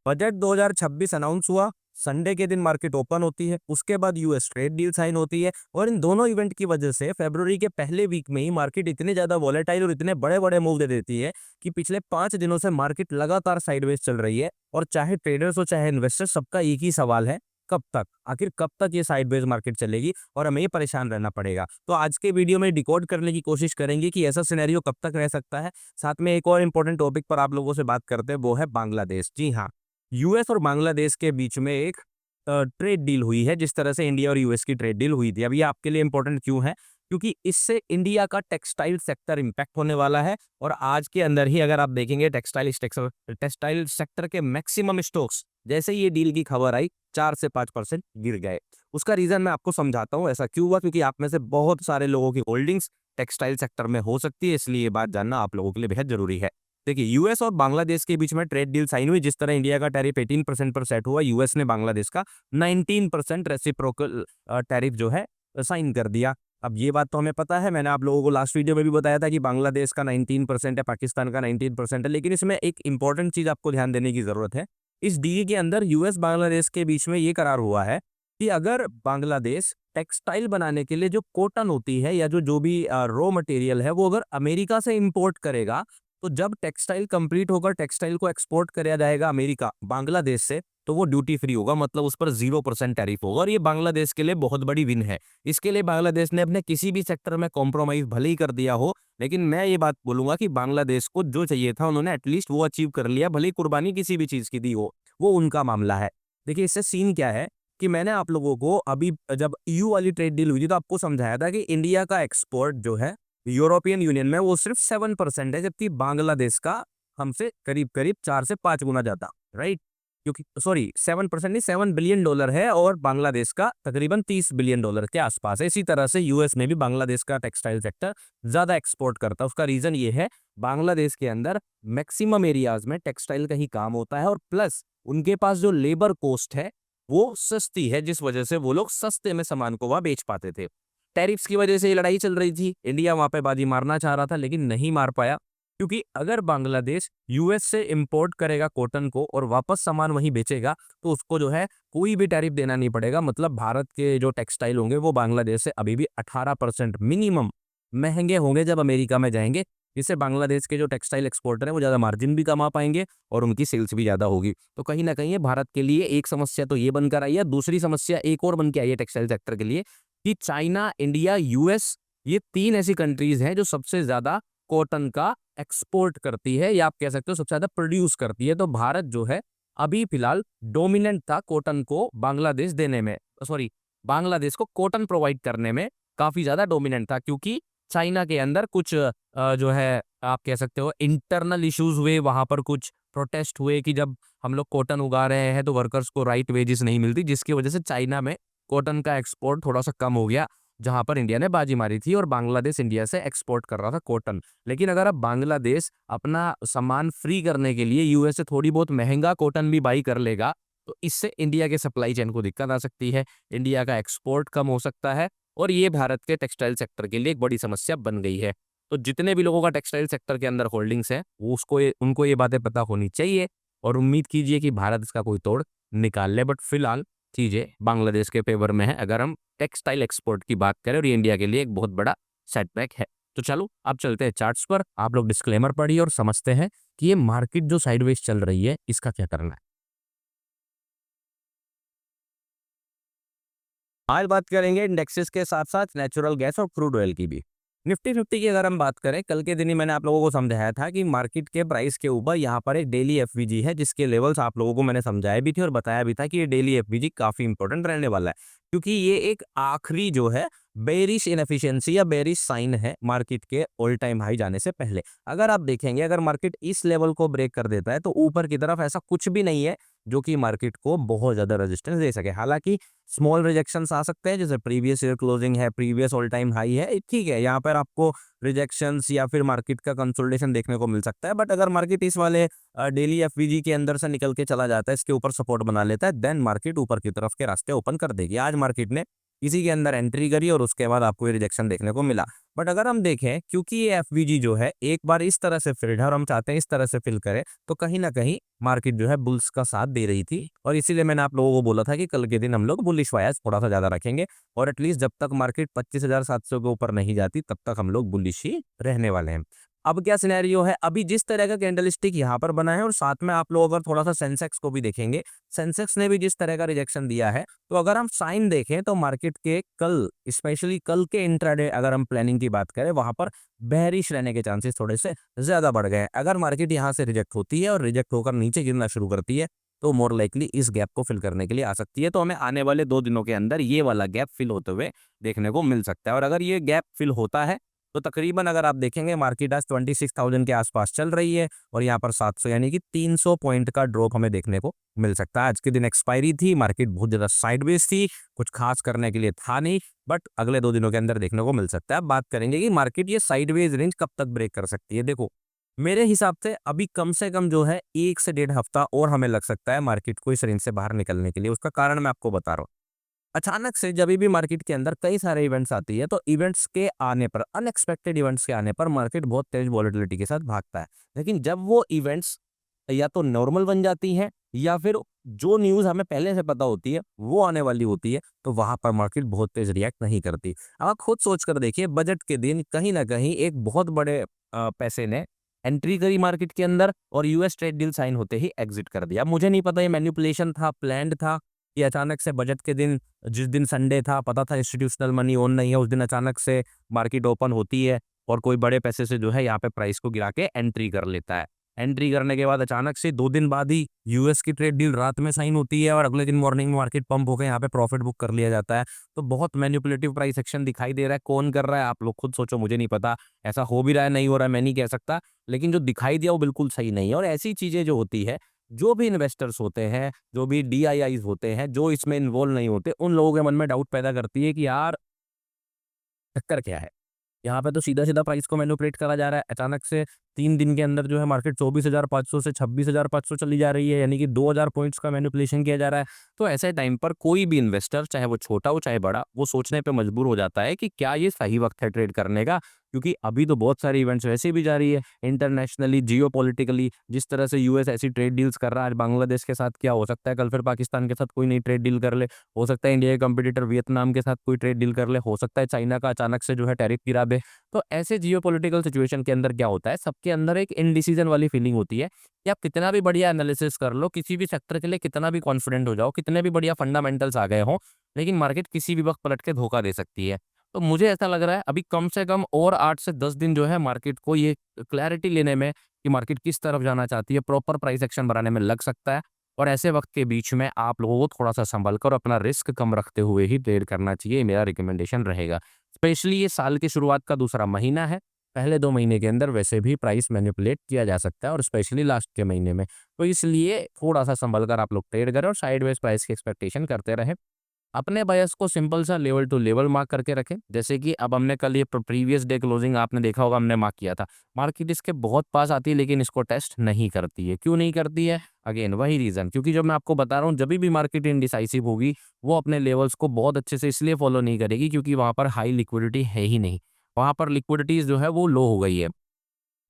Budget 2026 announce हुआ, Sunday के दिन मार्केट ओपन होती है, उसके बाद यूएस ट्रेड डील साइन होती है और इन दोनों इवेंट की वजह से फरवरी के पहले वीक में ही मार्केट इतने ज्यादा वॉलेटाइल और इतने बड़े बड़े मूव दे देती है कि पिछले 5 दिनों से मार्केट लगातार साइडवेज चल रही है। और चाहे ट्रेडर्स हो चाहे इन्वेस्टर्स, सबका एक ही सवाल है, कब तक, आखिर कब तक ये साइडवेज मार्केट चलेगी और हमें ये परेशान रहना पड़ेगा। तो आज के वीडियो में डिकोड करने की कोशिश करेंगे कि ऐसा सिनेरियो कब तक रह सकता है। साथ में एक और इंपॉर्टेंट टॉपिक पर आप लोगों से बात करते हैं, वो है बांग्लादेश। जी हाँ, यूएस और बांग्लादेश के बीच में एक ट्रेड डील हुई है, जिस तरह से इंडिया और यूएस की ट्रेड डील हुई थी। अब ये आपके लिए इंपॉर्टेंट क्यों है? क्योंकि इससे इंडिया का टेक्सटाइल सेक्टर इंपैक्ट होने वाला है और आज के अंदर ही अगर आप देखेंगे टेक्सटाइल सेक्टर के मैक्सिमम स्टॉक्स जैसे ये डील की खबर आई 4 से 5% गिर गए। उसका रीजन मैं आपको समझाता हूँ ऐसा क्यों हुआ, क्योंकि आप में से बहुत सारे लोगों की होल्डिंग्स टेक्सटाइल सेक्टर में हो सकती है, इसलिए ये बात जानना आप लोगों के लिए बेहद जरूरी है। देखिए, यूएस और बांग्लादेश के बीच में ट्रेड डील साइन हुई। जिस तरह इंडिया का टैरिफ 18% पर सेट हुआ, यूएस ने बांग्लादेश का 19% रेसिप्रोकल टैरिफ जो है साइन कर दिया। अब ये बात तो हमें पता है, मैंने आप लोगों को लास्ट वीडियो में भी बताया था कि बांग्लादेश का 19% है, पाकिस्तान का 19% है। लेकिन इसमें एक इंपॉर्टेंट चीज आपको ध्यान देने की जरूरत है। इस डील के अंदर यूएस बांग्लादेश के बीच में ये करार हुआ है कि अगर बांग्लादेश टेक्सटाइल बनाने के लिए जो कॉटन होती है या जो जो भी रॉ मटेरियल है वो अगर अमेरिका से इंपोर्ट करेगा, तो जब टेक्सटाइल कंप्लीट होकर टेक्सटाइल को एक्सपोर्ट किया जाएगा अमेरिका बांग्लादेश से, तो वो ड्यूटी फ्री होगा, मतलब उस पर 0% टैरिफ होगा। और ये बांग्लादेश के लिए बहुत बड़ी विन है। इसके लिए बांग्लादेश ने अपने किसी भी सेक्टर में कॉम्प्रोमाइज भले ही कर दिया हो, लेकिन मैं ये बात बोलूंगा कि बांग्लादेश को जो चाहिए था उन्होंने एटलीस्ट वो अचीव कर लिया, भले ही कुर्बानी किसी भी चीज की दी हो, वो उनका मामला है। देखिए, इससे सीन क्या है कि मैंने आप लोगों को अभी जब ईयू वाली ट्रेड डील हुई थी तो आपको समझाया था कि इंडिया का एक्सपोर्ट जो है यूरोपियन यूनियन में वो सिर्फ 7% है, जबकि बांग्लादेश का हमसे करीब करीब 4 से 5 गुना ज्यादा, राइट? क्योंकि सॉरी, 7% नहीं, $7 बिलियन है और बांग्लादेश का तकरीबन $30 बिलियन के आसपास है। इसी तरह से यूएस में भी बांग्लादेश का टेक्सटाइल सेक्टर ज्यादा एक्सपोर्ट करता है। उसका रीजन ये है, बांग्लादेश के अंदर मैक्सिमम एरियाज में टेक्सटाइल का ही काम होता है और प्लस उनके पास जो लेबर कॉस्ट है वो सस्ती है, जिस वजह से वो लोग सस्ते में सामान को वहां बेच पाते थे। टैरिफ्स की वजह से ये लड़ाई चल रही थी, इंडिया वहां पे बाजी मारना चाह रहा था लेकिन नहीं मार पाया, क्योंकि अगर बांग्लादेश यूएस से इंपोर्ट करेगा कॉटन को और वापस सामान वहीं बेचेगा, तो उसको जो है कोई भी टैरिफ देना नहीं पड़ेगा। मतलब भारत के जो टेक्सटाइल होंगे वो बांग्लादेश से अभी भी 18% मिनिमम महंगे होंगे जब अमेरिका में जाएंगे। इससे बांग्लादेश के जो टेक्सटाइल एक्सपोर्टर हैं वो ज़्यादा मार्जिन भी कमा पाएंगे और उनकी सेल्स भी ज़्यादा होगी। तो कहीं ना कहीं ये भारत के लिए एक समस्या तो ये बनकर आई है। दूसरी समस्या एक और बन के आई है टेक्सटाइल सेक्टर के लिए कि चाइना, इंडिया, यूएस, ये 3 ऐसी कंट्रीज हैं जो सबसे ज्यादा कॉटन का एक्सपोर्ट करती है या आप कह सकते हो सबसे ज्यादा प्रोड्यूस करती है। तो भारत जो है अभी फिलहाल डोमिनेंट था कॉटन को बांग्लादेश देने में, सॉरी, बांग्लादेश को कॉटन प्रोवाइड करने में काफी ज्यादा डोमिनेंट था, क्योंकि चाइना के अंदर कुछ जो है आप कह सकते हो इंटरनल इश्यूज हुए, वहां पर कुछ प्रोटेस्ट हुए कि जब हम लोग कॉटन उगा रहे हैं तो वर्कर्स को राइट वेजेस नहीं मिलती, जिसकी वजह से चाइना में कॉटन का एक्सपोर्ट थोड़ा सा कम हो गया, जहां पर इंडिया ने बाजी मारी थी और बांग्लादेश इंडिया से एक्सपोर्ट कर रहा था कॉटन। लेकिन अगर अब बांग्लादेश अपना सामान फ्री करने के लिए यूएस से थोड़ी बहुत महंगा कॉटन भी बाई कर लेगा, तो इससे इंडिया के सप्लाई चेन को दिक्कत आ सकती है, इंडिया का एक्सपोर्ट कम हो सकता है और ये भारत के टेक्सटाइल सेक्टर के लिए एक बड़ी समस्या बन गई है। तो जितने भी लोगों का टेक्सटाइल सेक्टर के अंदर होल्डिंग्स है वो उनको ये बातें पता होनी चाहिए और उम्मीद कीजिए कि भारत इसका कोई तोड़ निकाल ले। बट फिलहाल चीजें बांग्लादेश के फेवर में है अगर हम टेक्सटाइल एक्सपोर्ट की बात करें, और ये इंडिया के लिए एक बहुत बड़ा सेटबैक है। तो चलो अब चलते हैं चार्ट्स पर। आप लोग डिस्क्लेमर पढ़िए और समझते हैं कि ये मार्केट जो साइडवेज चल रही है इसका क्या करना है। आज बात करेंगे इंडेक्सेस के साथ साथ नेचुरल गैस और क्रूड ऑयल की भी। निफ्टी फिफ्टी की अगर हम बात करें, कल के दिन ही मैंने आप लोगों को समझाया था कि मार्केट के प्राइस के ऊपर यहाँ पर एक डेली एफवीजी है, जिसके लेवल्स आप लोगों को मैंने समझाया भी थे और बताया भी था कि ये डेली एफवीजी काफी इंपॉर्टेंट रहने वाला है, क्योंकि ये एक आखिरी जो है बेरिश इनएफिशिएंसी या बेरिश साइन है मार्केट के ऑल टाइम हाई जाने से पहले। अगर आप देखेंगे, अगर मार्केट इस लेवल को ब्रेक कर देता है तो ऊपर की तरफ ऐसा कुछ भी नहीं है जो कि मार्केट को बहुत ज्यादा रेजिस्टेंस दे सके। हालांकि स्मॉल रिजेक्शंस आ सकते हैं, जैसे प्रीवियस ईयर क्लोजिंग है, प्रीवियस ऑल टाइम हाई है, ठीक है, यहाँ पर आपको रिजेक्शंस या फिर मार्केट का कंसोलिडेशन देखने को मिल सकता है। बट अगर मार्केट इस वाले डेली एफवीजी के अंदर से निकल के चला जाता है, इसके ऊपर सपोर्ट बना लेता है, देन मार्केट ऊपर की तरफ के रास्ते ओपन कर देगी। आज मार्केट ने इसी के अंदर एंट्री करी और उसके बाद आपको ये रिजेक्शन देखने को मिला। बट अगर हम देखें, क्योंकि ये एफवीजी जो है एक बार इस तरह से फिल्ड है और हम चाहते हैं इस तरह से फिल करें, तो कहीं ना कहीं मार्केट जो है बुल्स का साथ दे रही थी, और इसीलिए मैंने आप लोगों को बोला था कि कल के दिन हम लोग बुलिश बायस थोड़ा सा ज्यादा रखेंगे, और एटलीस्ट जब तक मार्केट 25,700 के ऊपर नहीं जाती तब तक हम लोग बुलिश ही रहने वाले हैं। अब क्या सिनेरियो है, अभी जिस तरह का कैंडलस्टिक यहाँ पर बना है और साथ में आप लोग अगर थोड़ा सा सेंसेक्स को भी देखेंगे, सेंसेक्स ने भी जिस तरह का रिजेक्शन दिया है, तो अगर हम साइन देखें तो मार्केट के कल, स्पेशली कल के इंट्राडे अगर हम प्लानिंग की बात करें, वहां पर बेयरिश रहने के चांसेस थोड़े से ज्यादा बढ़ गए हैं। अगर मार्केट यहाँ से रिजेक्ट होती है और रिजेक्ट होकर नीचे गिरना शुरू करती है, तो मोर लाइकली इस गैप को फिल करने के लिए आ सकती है। तो हमें आने वाले 2 दिनों के अंदर ये वाला गैप फिल होते हुए देखने को मिल सकता है। और अगर ये गैप फिल होता है तो तकरीबन अगर आप देखेंगे मार्केट आज 26,000 के आसपास चल रही है, और यहाँ पर 700 यानी कि 300 पॉइंट का ड्रॉप हमें देखने को मिल सकता है। आज के दिन एक्सपायरी थी, मार्केट बहुत ज्यादा साइडवेज थी, कुछ खास करने के लिए था नहीं, बट अगले 2 दिनों के अंदर देखने को मिल सकता है। अब बात करेंगे कि मार्केट ये साइडवेज रेंज कब तक ब्रेक कर सकती है। देखो, मेरे हिसाब से अभी कम से कम जो है 1 से 1.5 हफ्ता और हमें लग सकता है मार्केट को इस रेंज से बाहर निकलने के लिए। उसका कारण मैं आपको बता रहा हूँ। अचानक से जब भी मार्केट के अंदर कई सारे इवेंट्स आती है, तो इवेंट्स के आने पर, अनएक्सपेक्टेड इवेंट्स के आने पर मार्केट बहुत तेज वॉलेटिलिटी के साथ भागता है। लेकिन जब वो इवेंट्स या तो नॉर्मल बन जाती हैं, या फिर जो न्यूज़ हमें पहले से पता होती है वो आने वाली होती है, तो वहां पर मार्केट बहुत तेज रिएक्ट नहीं करती। अब आप खुद सोच कर देखिए, बजट के दिन कहीं ना कहीं एक बहुत बड़े पैसे ने एंट्री करी मार्केट के अंदर, और यूएस ट्रेड डील साइन होते ही एग्जिट कर दिया। मुझे नहीं पता ये मैनिपुलेशन था, प्लान्ड था, कि अचानक से बजट के दिन, जिस दिन संडे था, पता था इंस्टीट्यूशनल मनी ऑन नहीं है, उस दिन अचानक से मार्केट ओपन होती है और कोई बड़े पैसे से जो है यहाँ पे प्राइस को गिरा के एंट्री कर लेता है। एंट्री करने के बाद अचानक से 2 दिन बाद ही यूएस की ट्रेड डील रात में साइन होती है, और अगले दिन मॉर्निंग में मार्केट पंप होकर यहाँ पे प्रॉफिट बुक कर लिया जाता है। तो बहुत मैनिपुलेटिव प्राइस एक्शन दिखाई दे रहा है। कौन कर रहा है आप लोग खुद सोचो, मुझे नहीं पता। ऐसा हो भी रहा है, नहीं हो रहा है, मैं नहीं कह सकता, लेकिन जो दिखाई दिया वो बिल्कुल सही नहीं है। और ऐसी चीजें जो होती है, जो भी इन्वेस्टर्स होते हैं, जो भी डीआईआईज होते हैं, जो इसमें इन्वॉल्व नहीं होते, उन लोगों के मन में डाउट पैदा करती है कि यार चक्कर क्या है। यहाँ पे तो सीधा-सीधा प्राइस को मैनिपुलेट करा जा रहा है। अचानक से 3 दिन के अंदर जो है मार्केट 24,500 से 26,500 चली जा रही है, यानी कि 2,000 पॉइंट्स का मैनिपुलेशन किया जा रहा है। तो ऐसे टाइम पर कोई भी इन्वेस्टर, चाहे वो छोटा हो चाहे बड़ा, वो सोचने पे मजबूर हो जाता है कि क्या ये सही वक़्त है ट्रेड करने का? क्योंकि अभी तो बहुत सारे इवेंट्स वैसे भी जारी है, इंटरनेशनली, जियोपॉलिटिकली, जिस तरह से यूएस ऐसी ट्रेड डील्स कर रहा है, आज बांग्लादेश के साथ क्या हो सकता है, कल फिर पाकिस्तान के साथ कोई नई ट्रेड डील कर ले, हो सकता है इंडिया के कंपटीटर वियतनाम के साथ कोई ट्रेड डील कर ले, हो सकता है चाइना का अचानक से जो है टैरिफ गिरा दे। तो ऐसे जियोपॉलिटिकल सिचुएशन के अंदर क्या होता है, सबके अंदर एक इनडिसीजन वाली फीलिंग होती है कि आप कितना भी बढ़िया एनालिसिस कर लो, किसी भी सेक्टर के लिए कितना भी कॉन्फिडेंट हो जाओ, कितने भी बढ़िया फंडामेंटल्स आ गए हों, लेकिन मार्केट किसी भी वक्त पलट के धोखा दे सकती है। तो मुझे ऐसा लग रहा है अभी कम से कम और 8 से 10 दिन जो है मार्केट को ये क्लैरिटी लेने में कि मार्केट किस तरफ जाना चाहती है, प्रॉपर प्राइस एक्शन बनाने में लग सकता है। और ऐसे वक्त के बीच में आप लोगों को थोड़ा सा संभल कर अपना रिस्क कम रखते हुए ही ट्रेड करना चाहिए, मेरा रिकमेंडेशन रहेगा। स्पेशली ये साल की शुरुआत का दूसरा महीना है, पहले 2 महीने के अंदर वैसे भी प्राइस मैनिपुलेट किया जा सकता है, और स्पेशली लास्ट के महीने में। तो इसलिए थोड़ा सा संभल कर आप लोग ट्रेड करें और साइडवेज प्राइस की एक्सपेक्टेशन करते रहें। अपने बायस को सिंपल सा लेवल टू लेवल मार्क करके रखें। जैसे कि अब हमने कल ये प्रीवियस डे क्लोजिंग आपने देखा होगा, हमने मार्क किया था। मार्केट इसके बहुत पास आती है, लेकिन इसको टेस्ट नहीं करती है। क्यों नहीं करती है? अगेन वही रीज़न, क्योंकि जब मैं आपको बता रहा हूँ, जभी भी मार्केट इनडिसाइसिव होगी, वो अपने लेवल्स को बहुत अच्छे से इसलिए फॉलो नहीं करेगी क्योंकि वहाँ पर हाई लिक्विडिटी है ही नहीं। वहाँ पर लिक्विडिटीज़ जो है वो लो हो गई है।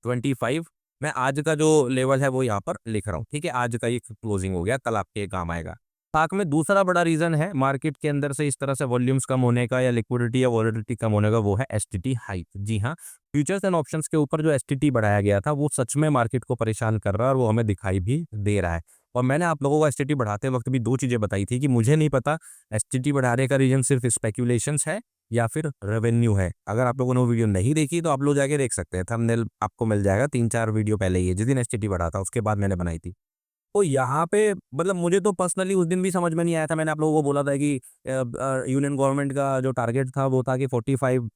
25, मैं आज का जो लेवल है वो यहाँ पर लिख रहा हूँ, ठीक है? आज का ये क्लोजिंग हो गया, कल आपके ये काम आएगा। साथ में दूसरा बड़ा रीज़न है मार्केट के अंदर से इस तरह से वॉल्यूम्स कम होने का, या लिक्विडिटी या वॉलेटिलिटी कम होने का, वो है एसटीटी हाइक। जी हाँ, फ्यूचर्स एंड ऑप्शंस के ऊपर जो एसटीटी बढ़ाया गया था, वो सच में मार्केट को परेशान कर रहा है, और वो हमें दिखाई भी दे रहा है। और मैंने आप लोगों को एसटीटी बढ़ाते वक्त भी 2 चीज़ें बताई थी कि मुझे नहीं पता एसटीटी बढ़ाने का रीज़न सिर्फ स्पेक्यूलेशंस है या फिर रेवेन्यू है। अगर आप लोगों ने वो वीडियो नहीं देखी तो आप लोग जाके देख सकते हैं, थंबनेल आपको मिल जाएगा, 3-4 वीडियो पहले ही है, जिस दिन एसटीटी बढ़ा था उसके बाद मैंने बनाई थी। तो यहाँ पे मतलब मुझे तो पर्सनली उस दिन भी समझ में नहीं आया था। मैंने आप लोगों को बोला था कि यूनियन गवर्नमेंट का जो टारगेट था वो था कि 45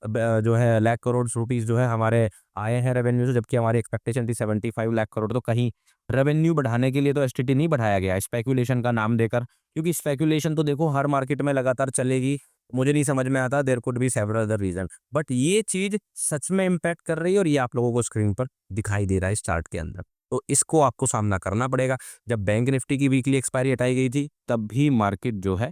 जो है लाख करोड़ रुपीस जो है हमारे आए हैं रेवेन्यू से, जबकि हमारी एक्सपेक्टेशन थी 75 लाख करोड़। तो कहीं रेवेन्यू बढ़ाने के लिए तो एसटीटी नहीं बढ़ाया गया, स्पेकुलेशन का नाम देकर, क्योंकि स्पेकुलेशन तो देखो हर मार्केट में लगातार चलेगी। मुझे नहीं समझ में आता, there could be several other reason, but ये चीज सच में इम्पैक्ट कर रही है, और ये आप लोगों को स्क्रीन पर दिखाई दे रहा है इस चार्ट के अंदर। तो इसको आपको सामना करना पड़ेगा। जब बैंक निफ्टी की वीकली एक्सपायरी हटाई गई थी, तब भी मार्केट जो है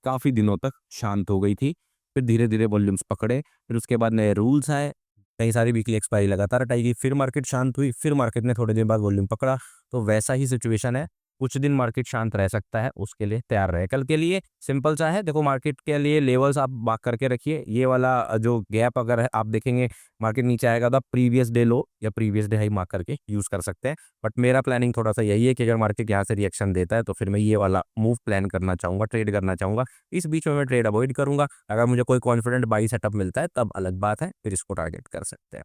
काफ़ी दिनों तक शांत हो गई थी। फिर धीरे धीरे वॉल्यूम्स पकड़े, फिर उसके बाद नए रूल्स आए, कई सारी वीकली एक्सपायरी लगातार हटाई गई, फिर मार्केट शांत हुई, फिर मार्केट ने थोड़े दिन बाद वॉल्यूम पकड़ा। तो वैसा ही सिचुएशन है, कुछ दिन मार्केट शांत रह सकता है, उसके लिए तैयार रहे। कल के लिए सिंपल सा है, देखो मार्केट के लिए लेवल्स आप मार्क करके रखिए। ये वाला जो गैप अगर है आप देखेंगे मार्केट नीचे आएगा तो आप प्रीवियस डे लो या प्रीवियस डे हाई मार्क करके यूज़ कर सकते हैं। बट मेरा प्लानिंग थोड़ा सा यही है कि अगर मार्केट यहाँ से रिएक्शन देता है तो फिर मैं ये वाला मूव प्लान करना चाहूँगा, ट्रेड करना चाहूँगा। इस बीच में मैं ट्रेड अवॉइड करूँगा। अगर मुझे कोई कॉन्फिडेंट बाई सेटअप मिलता है तब अलग बात है, फिर इसको टारगेट कर सकते हैं।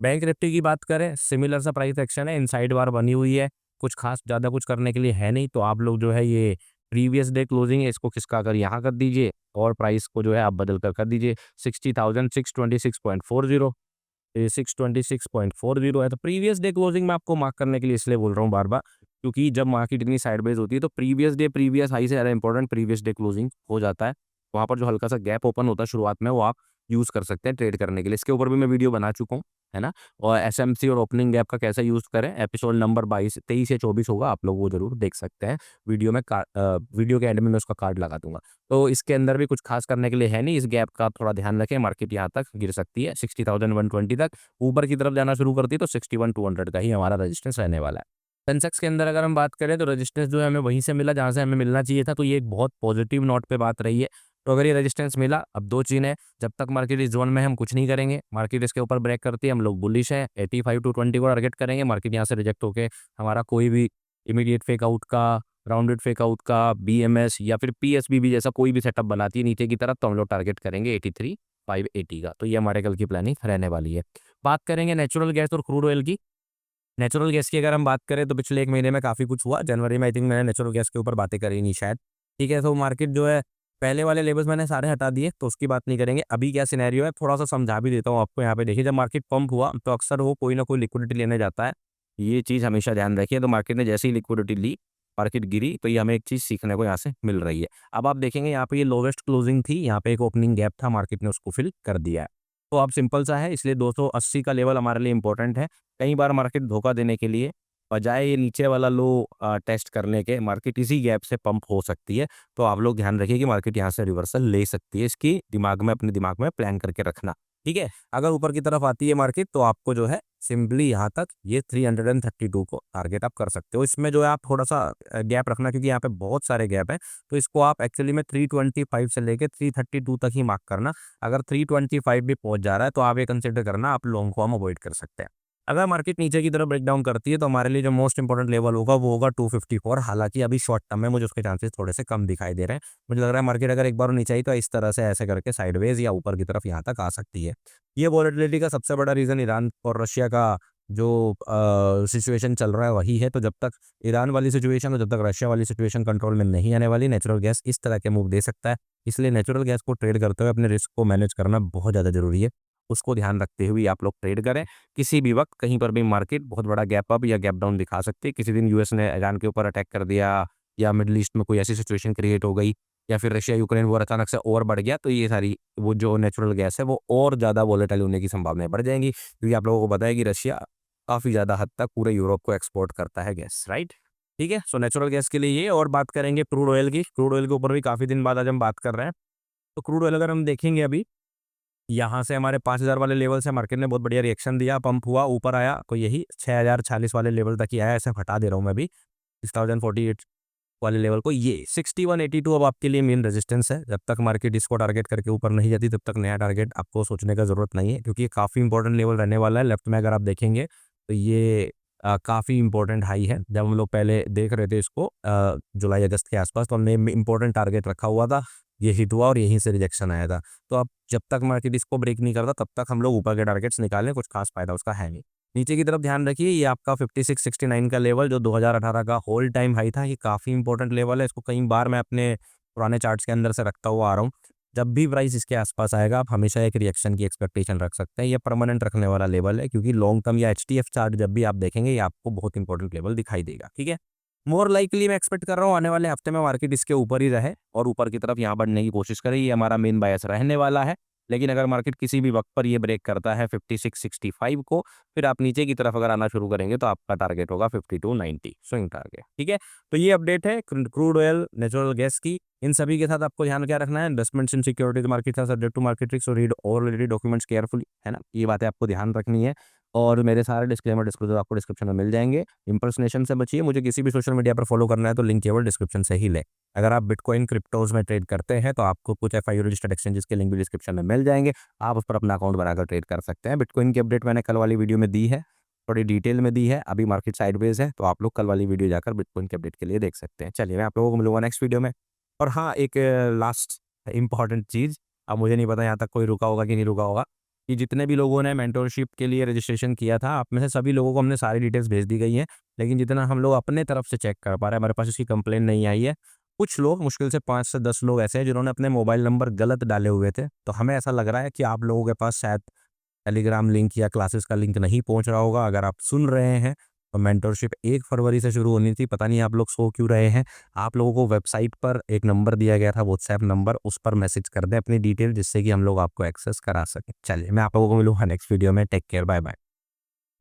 बैंक निफ्टी की बात करें, सिमिलर सा प्राइस एक्शन है, इनसाइड बार बनी हुई है, कुछ खास ज़्यादा कुछ करने के लिए है नहीं। तो आप लोग जो है ये प्रीवियस डे क्लोजिंग है इसको खिसका कर यहाँ कर दीजिए और प्राइस को जो है आप बदल कर दीजिए 60,626.40। ये 626.40 है। तो प्रीवियस डे क्लोजिंग मैं आपको मार्क करने के लिए इसलिए बोल रहा हूँ बार बार, क्योंकि जब मार्केट इतनी साइडवेज होती है तो प्रीवियस डे प्रीवियस हाई से ज़्यादा इंपॉर्टेंट प्रीवियस डे क्लोजिंग हो जाता है। वहाँ पर जो हल्का सा गैप ओपन होता है शुरुआत में वो आप यूज़ कर सकते हैं ट्रेड करने के लिए। इसके ऊपर भी मैं वीडियो बना चुका हूँ, है ना? और एसएमसी और ओपनिंग गैप का कैसे यूज़ करें, एपिसोड नंबर 23 या 24 होगा, आप लोग वो ज़रूर देख सकते हैं। वीडियो के एंड में मैं उसका कार्ड लगा दूँगा। तो इसके अंदर भी कुछ खास करने के लिए है नहीं, इस गैप का थोड़ा ध्यान रखें, मार्केट यहाँ तक गिर सकती है 60,120 तक, ऊपर की तरफ जाना शुरू करती है तो 61,200 का ही हमारा रेजिस्टेंस रहने वाला है। सेंसेक्स के अंदर अगर हम बात करें तो रेजिस्टेंस जो है हमें वहीं से मिला जहाँ से हमें मिलना चाहिए था, तो ये एक बहुत पॉजिटिव नोट पे बात रही है। तो अगर ये रेजिस्टेंस मिला, अब दो चीज़ है, जब तक मार्केट इस जोन में है हम कुछ नहीं करेंगे, मार्केट इसके ऊपर ब्रेक करती है हम लोग बुलिश है, 85 टू 20 को टारगेट करेंगे, मार्केट यहाँ से रिजेक्ट होके हमारा कोई भी इमीडिएट फेक आउट का, राउंडेड फेक आउट का, बीएमएस या फिर पीएसबीबी जैसा कोई भी सेटअप बनाती है नीचे की तरफ तो हम लोग टारगेट करेंगे 83,580 का। तो ये हमारे कल की प्लानिंग रहने वाली है। बात करेंगे नेचुरल गैस और क्रूड ऑयल की। नेचुरल गैस की अगर हम बात करें तो पिछले 1 महीने में काफ़ी कुछ हुआ। जनवरी में आई थिंक मैंने नेचुरल गैस के ऊपर बातें करी नहीं शायद। ठीक है, तो मार्केट जो है पहले वाले लेवल्स मैंने सारे हटा दिए तो उसकी बात नहीं करेंगे। अभी क्या सिनेरियो है थोड़ा-सा समझा भी देता हूँ आपको। यहाँ पे देखिए, जब मार्केट पंप हुआ तो अक्सर वो कोई ना कोई लिक्विडिटी लेने जाता है। ये चीज़ हमेशा ध्यान रखिए। तो मार्केट ने जैसे ही लिक्विडिटी ली, मार्केट गिरी, तो ये हमें एक चीज़ सीखने को यहाँ से मिल रही है। अब आप देखेंगे यहाँ पे ये लोवेस्ट क्लोजिंग थी, यहाँ पे एक ओपनिंग गैप था, मार्केट ने उसको फिल कर दिया है। तो अब सिंपल सा है, इसलिए 280 का लेवल हमारे लिए इम्पोर्टेंट है। कई बार मार्केट धोखा देने के लिए बजाय ये नीचे वाला लो टेस्ट करने के, मार्केट इसी गैप से पंप हो सकती है। तो आप लोग ध्यान रखिए कि मार्केट यहाँ से रिवर्सल ले सकती है। इसकी दिमाग में, अपने दिमाग में प्लान करके रखना, ठीक है? अगर ऊपर की तरफ आती है मार्केट तो आपको जो है सिंपली यहाँ तक ये 332 को टारगेट आप कर सकते हो। इसमें जो है आप थोड़ा-सा गैप रखना, क्योंकि यहाँ पे बहुत सारे गैप हैं। तो इसको आप एक्चुअली में 325 से लेके 332 तक ही मार्क करना। अगर 325 भी पहुँच जा रहा है तो आप ये कंसिडर करना आप लॉन्ग को हम अवॉइड कर सकते हैं। अगर मार्केट नीचे की तरफ ब्रेकडाउन करती है तो हमारे लिए जो मोस्ट इंपोर्टेंट लेवल होगा वो होगा 254। हालाँकि अभी शॉर्ट टर्म में मुझे उसके चांसेस थोड़े से कम दिखाई दे रहे हैं। मुझे लग रहा है मार्केट अगर एक बार नीचे आई तो इस तरह से ऐसे करके साइडवेज या ऊपर की तरफ यहाँ तक आ सकती है। ये वॉलेटिलिटी का सबसे बड़ा रीज़न ईरान और रशिया का जो सिचुएशन चल रहा है वही है। तो जब तक ईरान वाली सिचुएशन और जब तक रशिया वाली सिचुएशन कंट्रोल में नहीं आने वाली, नेचुरल गैस इस तरह के मूव दे सकता है। इसलिए नेचुरल गैस को ट्रेड करते हुए अपने रिस्क को मैनेज करना बहुत ज़्यादा ज़रूरी है। उसको ध्यान रखते हुए आप लोग ट्रेड करें। किसी भी वक़्त कहीं पर भी मार्केट बहुत बड़ा गैप अप या गैप डाउन दिखा सकती है। किसी दिन यूएस ने ईरान के ऊपर अटैक कर दिया या मिडल ईस्ट में कोई ऐसी सिचुएशन क्रिएट हो गई या फिर रशिया यूक्रेन वॉर अचानक से और बढ़ गया, तो ये सारी वो जो नेचुरल गैस है वो और ज़्यादा वोलेटाइल होने की संभावनाएँ बढ़ जाएँगी। क्योंकि आप लोगों को पता है कि रशिया काफ़ी ज़्यादा हद तक पूरे यूरोप को एक्सपोर्ट करता है गैस, राइट? ठीक है? सो नेचुरल गैस के लिए ये। और बात करेंगे क्रूड ऑयल की। क्रूड ऑयल के ऊपर भी काफ़ी दिन बाद आज हम बात कर रहे हैं। तो क्रूड ऑयल अगर हम देखेंगे अभी, यहाँ से हमारे 5,000 वाले लेवल से मार्केट ने बहुत बढ़िया रिएक्शन दिया, पंप हुआ, ऊपर आया तो यही 6,040 वाले लेवल तक ही आया। ऐसे हटा दे रहा हूँ मैं अभी 6,048 वाले लेवल को। ये 6182 अब आपके लिए मेन रेजिस्टेंस है। जब तक मार्केट इसको टारगेट करके ऊपर नहीं जाती तब तक नया टारगेट आपको सोचने का ज़रूरत नहीं है, क्योंकि ये काफ़ी इंपॉर्टेंट लेवल रहने वाला है। लेफ्ट में अगर आप देखेंगे तो ये काफ़ी इंपॉर्टेंट हाई है। जब हम लोग पहले देख रहे थे इसको जुलाई अगस्त के आसपास, तो हमने इंपॉर्टेंट टारगेट रखा हुआ था, ये हिट हुआ और यहीं से रिजेक्शन आया था। तो अब जब तक मार्केट इसको ब्रेक नहीं करता तब तक हम लोग ऊपर के टारगेट्स निकालें, कुछ खास फायदा उसका है नहीं। नीचे की तरफ ध्यान रखिए, ये आपका 5669 का लेवल जो 2018 का होल टाइम हाई था, ये काफ़ी इंपॉर्टेंट लेवल है। इसको कई बार मैं अपने पुराने चार्ट्स के अंदर से रखता हुआ आ रहा हूँ। जब भी प्राइस इसके आसपास आएगा आप हमेशा एक रिएक्शन की एक्सपेक्टेशन रख सकते हैं। ये परमानेंट रखने वाला लेवल है, क्योंकि लॉन्ग टर्म या एचटीएफ चार्ट जब भी आप देखेंगे ये आपको बहुत इंपॉर्टेंट लेवल दिखाई देगा, ठीक है? मोर लाइकली मैं एक्सपेक्ट कर रहा हूँ आने वाले हफ्ते में मार्केट इसके ऊपर ही रहे और ऊपर की तरफ यहाँ बढ़ने की कोशिश करे। ये हमारा मेन बायस रहने वाला है। लेकिन अगर मार्केट किसी भी वक्त पर ये ब्रेक करता है 56-65 को, फिर आप नीचे की तरफ अगर आना शुरू करेंगे तो आपका टारगेट होगा 52-90 स्विंग टारगेट। ठीक है, तो ये अपडेट है क्रूड ऑयल, नेचुरल गैस की। इन सभी के साथ आपको ध्यान क्या रखना है, इन्वेस्टमेंट्स इन सिक्योरिटीज मार्केट है subject to market risk, read all related documents carefully, है ना, ये बातें आपको ध्यान रखनी है। और मेरे सारे डिस्क्लेमर डिस्क्लोजर आपको डिस्क्रिप्शन में मिल जाएंगे। इंपर्सनेशन से बचिए, मुझे किसी भी सोशल मीडिया पर फॉलो करना है तो लिंक केवल डिस्क्रिप्शन से ही ले। अगर आप बिटकॉइन क्रिप्टोज में ट्रेड करते हैं तो आपको कुछ एफआईओ रजिस्टर्ड एक्सचेंजेस के लिंक भी डिस्क्रिप्शन में मिल जाएंगे, आप उस पर अपना अकाउंट बनाकर ट्रेड कर सकते हैं। बिटकॉइन की अपडेट मैंने कल वाली वीडियो में दी है, थोड़ी डिटेल में दी है। अभी मार्केट साइडवेज है तो आप लोग कल वाली वीडियो जाकर बिटकॉइन की अपडेट के लिए देख सकते हैं। चलिए, मैं आप लोगों को मिलूंगा नेक्स्ट वीडियो में। और हाँ, एक लास्ट इंपॉर्टेंट चीज़, अब मुझे नहीं पता यहाँ तक कोई रुका होगा कि नहीं रुका होगा, कि जितने भी लोगों ने मेंटोरशिप के लिए रजिस्ट्रेशन किया था, आप में से सभी लोगों को हमने सारी डिटेल्स भेज दी गई हैं। लेकिन जितना हम लोग अपने तरफ से चेक कर पा रहे हैं, हमारे पास इसकी कंप्लेन नहीं आई है। कुछ लोग, मुश्किल से 5 से 10 लोग ऐसे हैं जिन्होंने अपने मोबाइल नंबर गलत डाले हुए थे। तो हमें ऐसा लग रहा है कि आप लोगों के पास शायद टेलीग्राम लिंक या क्लासेस का लिंक नहीं पहुंच रहा होगा। अगर आप सुन रहे हैं तो मेंटरशिप 1 फरवरी से शुरू होनी थी, पता नहीं आप लोग सो क्यों रहे हैं। आप लोगों को वेबसाइट पर एक नंबर दिया गया था, व्हाट्सएप नंबर, उस पर मैसेज कर दें अपनी डिटेल, जिससे कि हम लोग आपको एक्सेस करा सकें। चलिए, मैं आप लोगों को मिलूंगा नेक्स्ट वीडियो में। Take care, bye bye.